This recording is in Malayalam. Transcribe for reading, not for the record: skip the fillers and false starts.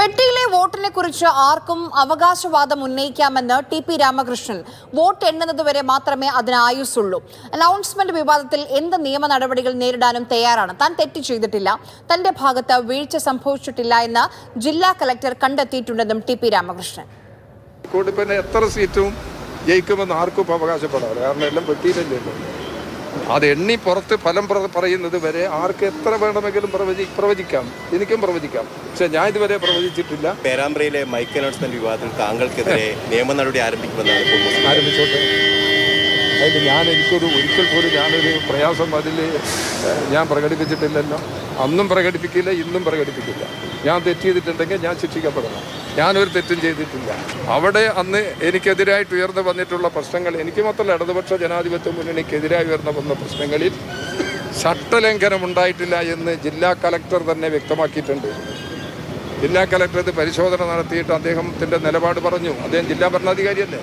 പെട്ടിയിലെ വോട്ടിനെ കുറിച്ച് ആർക്കും അവകാശവാദം ഉന്നയിക്കാമെന്ന് ടി.പി. രാമകൃഷ്ണൻ. വോട്ട് എണ്ണുന്നതുവരെ മാത്രമേ അതിന് ആയുസ്സുള്ളൂ. അനൗൺസ്മെന്റ് വിവാദത്തിൽ എന്ത് നിയമ നടപടികൾ നേരിടാനും തയ്യാറാണ്. താൻ തെറ്റ് ചെയ്തിട്ടില്ല, തന്റെ ഭാഗത്ത് വീഴ്ച സംഭവിച്ചിട്ടില്ല എന്ന് ജില്ലാ കലക്ടർ കണ്ടെത്തിയിട്ടുണ്ടെന്നും ടി.പി. രാമകൃഷ്ണൻ. എത്ര സീറ്റും ജയിക്കുമെന്ന് ആർക്കും അവകാശപ്പെടാം, കാരണം എല്ലാം പെട്ടിയിലല്ലോ. അത് എണ്ണി പുറത്ത് ഫലം പറയുന്നത് വരെ ആർക്ക് എത്ര വേണമെങ്കിലും പ്രവചിക്കാം, എനിക്കും പ്രവചിക്കാം. പക്ഷെ ഞാൻ ഇതുവരെ പ്രവചിച്ചിട്ടില്ല. പേരാമ്പ്രയിലെ മൈക്ക് അനൗൺസ്മെന്റ് വിവാദത്തിൽ താങ്കൾക്കെതിരെ നിയമ നടപടി ആരംഭിക്കുമെന്നാണ്. ആരംഭിച്ചോട്ടെ. അതിൽ ഒരിക്കൽ പോലും ഞാനൊരു പ്രയാസം അതിൽ ഞാൻ പ്രകടിപ്പിച്ചിട്ടില്ലല്ലോ. അന്നും പ്രകടിപ്പിക്കില്ല, ഇന്നും പ്രകടിപ്പിക്കില്ല. ഞാൻ തെറ്റ് ചെയ്തിട്ടുണ്ടെങ്കിൽ ഞാൻ ശിക്ഷിക്കപ്പെടണം. ഞാനൊരു തെറ്റും ചെയ്തിട്ടില്ല. അവിടെ അന്ന് എനിക്കെതിരായിട്ട് ഉയർന്നു വന്നിട്ടുള്ള പ്രശ്നങ്ങൾ, എനിക്ക് മാത്രമല്ല ഇടതുപക്ഷ ജനാധിപത്യ മുന്നണിക്കെതിരായി ഉയർന്നു വന്ന പ്രശ്നങ്ങളിൽ ചട്ടലംഘനം ഉണ്ടായിട്ടില്ല എന്ന് ജില്ലാ കലക്ടർ തന്നെ വ്യക്തമാക്കിയിട്ടുണ്ട്. ജില്ലാ കലക്ടർ ഇത് പരിശോധന നടത്തിയിട്ട് അദ്ദേഹത്തിൻ്റെ നിലപാട് പറഞ്ഞു. അദ്ദേഹം ജില്ലാ ഭരണാധികാരിയല്ലേ.